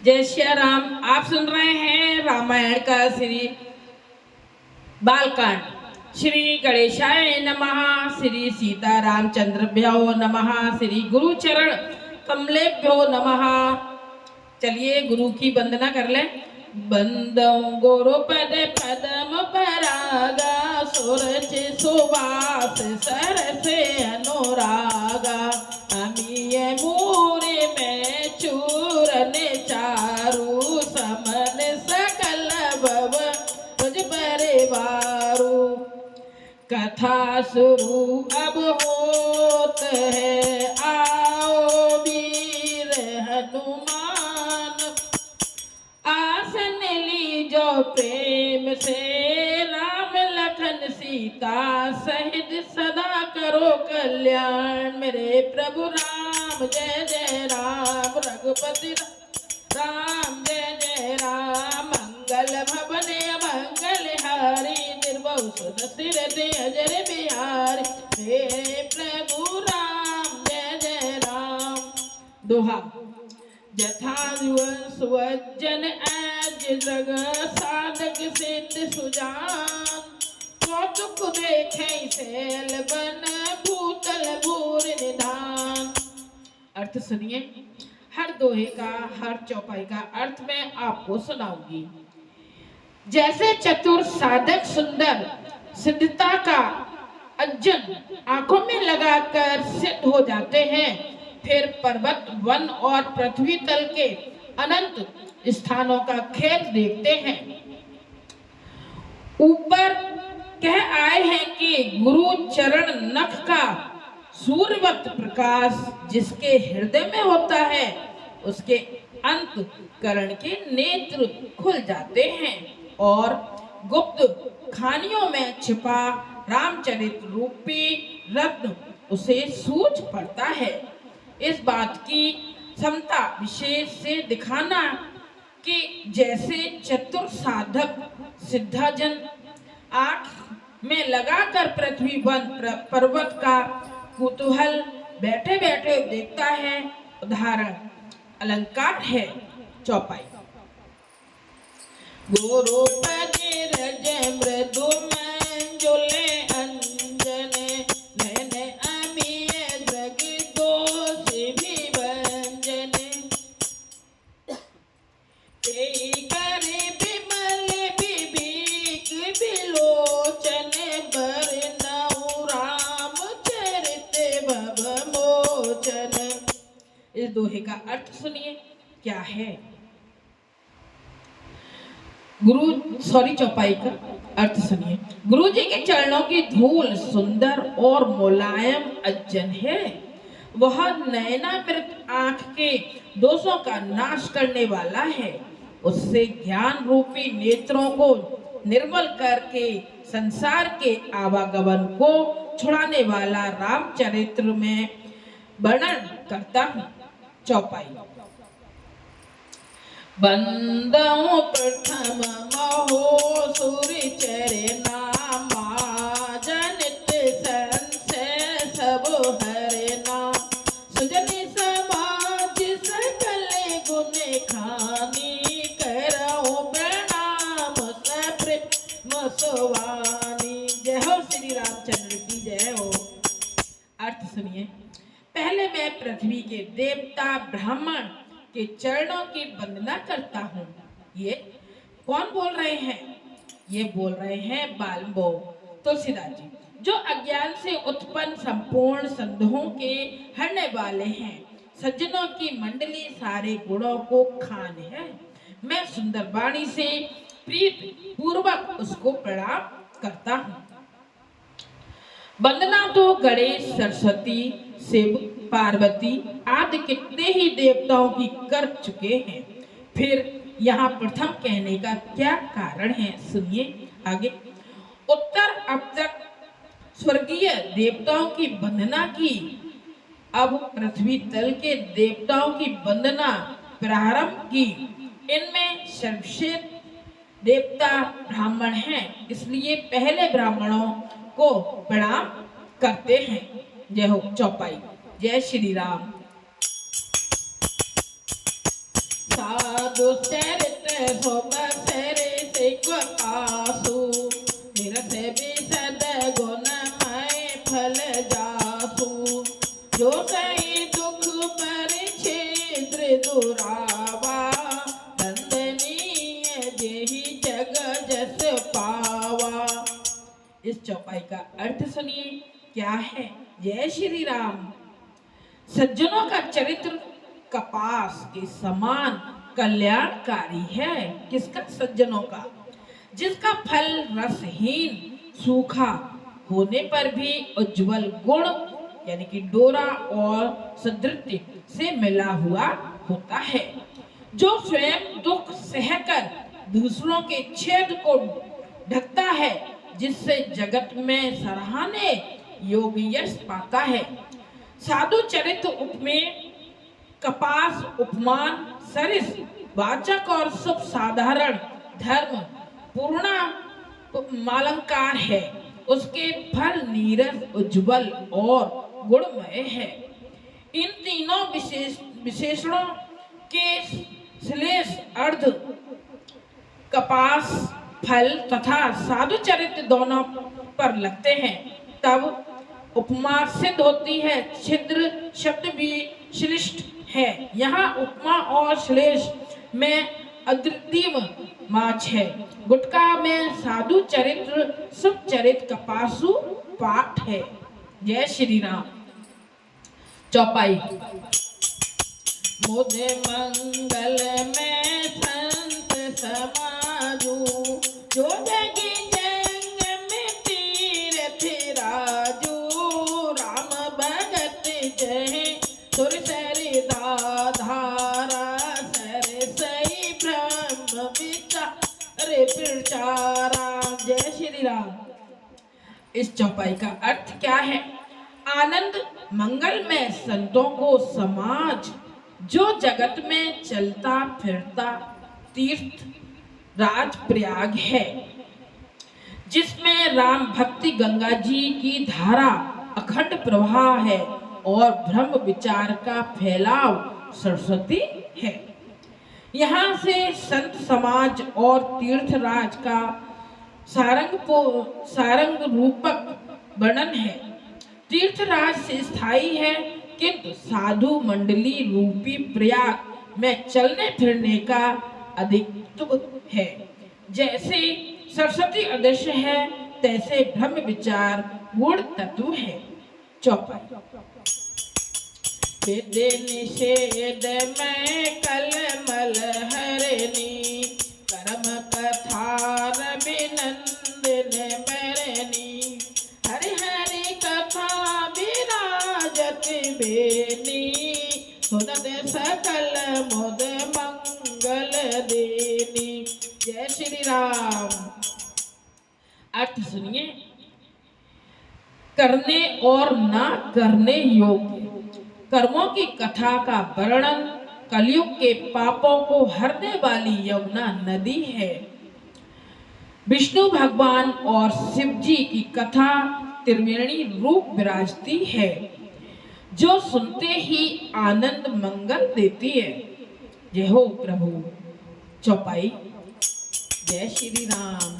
जय श्री राम। आप सुन रहे हैं रामायण का श्री बालकांड। श्री गणेशाय नमः, श्री सीता रामचंद्रभ्यो नमः, श्री गुरुचरण कमलेभ्यो नमः। चलिए गुरु की वंदना कर ले। बंदं गुरुपद पदम परागा, सुरच सुवास सरसे अनुरागा। अमीय मूरे में चूरन चारु, समन सकल भव तुझ परिवारु। कथा शुरू अब होत है, आओ वीर हनुमान। आसन लीजो प्रेम से, राम लखन सीता सहित सदा करो कल्याण। मेरे प्रभु राम जय जय राम, रघुपति राम जय जय राम। मंगल भवन मंगल हारी, निर्भव सुत सिर अजर बिहारी। हे प्रभु राम जय जय राम। दोहा। जथा सुवज्जन आज जग, साधक सिद्ध सुजान। कौतुक देखे सैल बन, भूतल भूर निधान। अर्थ सुनिए। हर दोहे का, हर चौपाई का अर्थ मैं आपको सुनाऊंगी। जैसे चतुर साधक सुंदर सिद्धता का अज्जन आंखों में लगाकर सिद्ध हो जाते हैं, फिर पर्वत वन और पृथ्वी तल के अनंत स्थानों का खेल देखते हैं। ऊपर कह आए हैं कि गुरु चरण नख का सूर्यवत प्रकाश जिसके हृदय में होता है, उसके अंतःकरण के नेत्र खुल जाते हैं और गुप्त खानियों में छिपा रामचरित रूपी रत्न उसे सूझ पड़ता है। इस बात की क्षमता विशेष से दिखाना कि जैसे चतुर साधक सिद्धाजन आंख में लगाकर पृथ्वी वन पर्वत का कुतूहल बैठे बैठे देखता है, उदाहरण अलंकार है। चौपाई। गुरु पदे रज मृदु मंजुले अंजन, नैन अमीय जग दोष विभंजन। तेई करे विमल विवेक विलोचन, बरनउँ रामचरित भव मोचन। इस दोहे का अर्थ सुनिए क्या है। चौपाई का अर्थ सुनिए। गुरु जी के चरणों की धूल सुंदर और मुलायम अज्जन है। वह नयनामृत आंख के दोषों का नाश करने वाला है। उससे ज्ञान रूपी नेत्रों को निर्मल करके संसार के आवागमन को छुड़ाने वाला रामचरित्र में वर्णन करता हूँ। चौपाई। बंदों प्रथम महो सूर्य चरना, जनित संशय सब हरना। सुजनि समाज सकल गुण खानी, करऊँ प्रणाम सप्रेम सुवानी। जय हो श्री रामचंद्र की जय हो। अर्थ सुनिए। पहले मैं पृथ्वी के देवता ब्राह्मण के चरणों की वंदना करता हूँ। ये कौन बोल रहे हैं? ये बोल रहे हैं बाल्मो तुलसीदास जी, जो अज्ञान से उत्पन्न संपूर्ण संदेहों के हरने वाले हैं। सज्जनों की मंडली सारे गुणों को खान है। मैं सुंदर वाणी से प्रीत पूर्वक उसको प्रणाम करता हूँ। वंदना तो गणेश, सरस्वती, शिव, पार्वती आदि कितने ही देवताओं की कर चुके हैं। फिर यहाँ प्रथम कहने का क्या कारण है, सुनिए आगे। उत्तर अब तक स्वर्गीय देवताओं की वंदना की, अब पृथ्वी तल के देवताओं की वंदना प्रारंभ की। इनमें सर्वश्रेष्ठ देवता ब्राह्मण हैं, इसलिए पहले ब्राह्मणों को प्रणाम करते हैं। जय हो। चौपाई। जय श्री राम। साधु चरित्र सोबसरे सिख पासु निरत विशद गुणमय फल जासु जो सही दुख पर क्षेत्र दुरावा वंदनीय जेहि जग जस पावा। इस चौपाई का अर्थ सुनिए क्या है। जय श्री राम। सज्जनों का चरित्र कपास के समान कल्याणकारी है। किसका? सज्जनों का, जिसका फल रसहीन सूखा होने पर भी उज्जवल गुण यानी कि डोरा और सदृत्य से मिला हुआ होता है, जो स्वयं दुख सहकर दूसरों के छेद को ढकता है, जिससे जगत में सराहने योग्य यश पाता है। साधु चरित्र उपमेय कपास उपमान सरिस वाचक और शुभ साधारण धर्म पूर्ण मालंकार है। उसके फल नीरस उज्जवल और गुणमय है। इन तीनों विशेषणों के श्लेष अर्ध कपास फल तथा साधु चरित्र दोनों पर लगते हैं, तब उपमा सिद्ध होती है। छिद्र शब्द भी श्लिष्ट है। यहाँ उपमा और श्लेष में अद्वितीय माच है। गुटका में साधु चरित्र शुभ चरित्र कपासु पाठ है। जय श्री राम। चौपाई। मुझे मंगल में संत समाजू जो जगी जंग में तीरथ राजू राम भगत जय सुर सरि धारा सर सही ब्रह्म विचार प्रचारा। जय श्री राम। इस चौपाई का अर्थ क्या है। आनंद मंगल में संतों को समाज जो जगत में चलता फिरता तीर्थ राज प्रयाग है, जिसमें राम भक्ति गंगा जी की धारा अखंड प्रवाह है और ब्रह्म विचार का फैलाव सरस्वती है। यहाँ से संत समाज और तीर्थराज का सारंग रूपक वर्णन है। तीर्थराज से स्थायी है, किंतु साधु मंडली रूपी प्रयाग में चलने फिरने का अधिकत्व है। जैसे सरस्वती अदृश्य है, तैसे ब्रह्म विचार गुण तत्व है। चौपाई। विद्य निषेध में कलमल हरनी कर्म कथार विनंदन बरनी हरि हरि कथा विराजत बेनी सुनत सकल मुद मंगल देनी। जय श्री राम। अर्थ सुनिए। करने और ना करने योग्य कर्मों की कथा का वर्णन कलयुग के पापों को हरने वाली यमुना नदी है। विष्णु भगवान और शिव जी की कथा त्रिवेणी रूप विराजती है, जो सुनते ही आनंद मंगल देती है। जय हो प्रभु। चौपाई। जय श्री राम।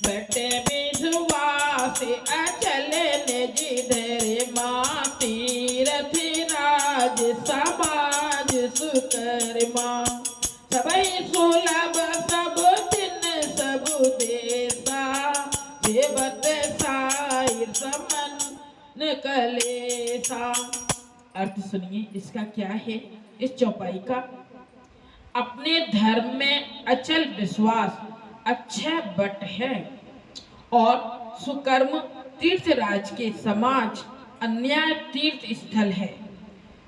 बटे विश्वास अचल निज धरे माँ तीरथ राज समाज सुकर्मा सबई सुलभ सब दिन सब देसा देवत साई समन कलेसा। अर्थ सुनिए इसका क्या है। इस चौपाई का अपने धर्म में अचल विश्वास अक्षय बट है और सुकर्म तीर्थराज के समाज अन्याय तीर्थ स्थल है।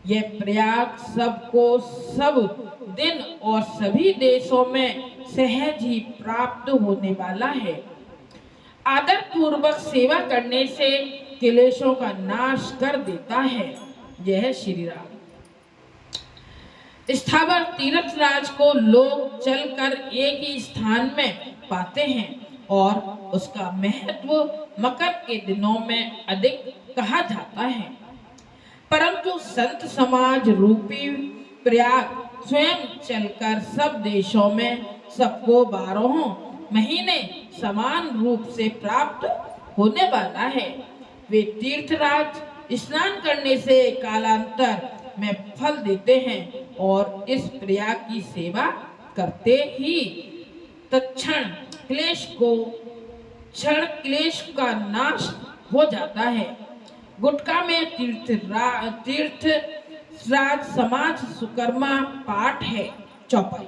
यह प्रयाग सबको सब दिन और सभी देशों में सहज ही प्राप्त होने वाला है। आदर पूर्वक सेवा करने से क्लेशों का नाश कर देता है। जय श्री राम। स्थावर तीर्थराज को लोग चलकर एक ही स्थान में पाते हैं और उसका महत्व मकर के दिनों में अधिक कहा जाता है। परंतु संत समाज रूपी प्रयाग स्वयं चलकर सब देशों में सबको 12 महीने समान रूप से प्राप्त होने वाला है। वे तीर्थराज स्नान करने से कालांतर में फल देते हैं और इस प्रयाग की सेवा करते ही तत्क्षण क्षण क्लेश का नाश हो जाता है। गुटका में तीर्थराज समाज सुकर्मा पाठ है। चौपाई।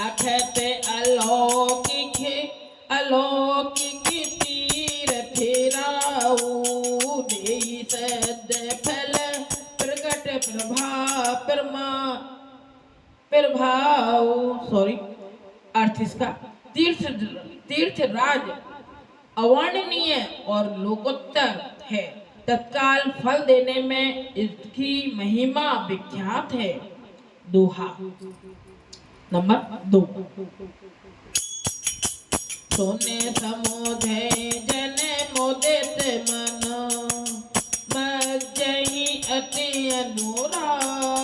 आखते अलौकिक तीर्थ राऊ देई सद फल प्रकट प्रभाव अर्थ इसका तीर्थराज अवर्णनीय और लोकोत्तर है। तत्काल फल देने में इसकी महिमा विख्यात है। दोहा नंबर 2। सोने समोधे जन मोदित मन मज्जहि अति अनुराग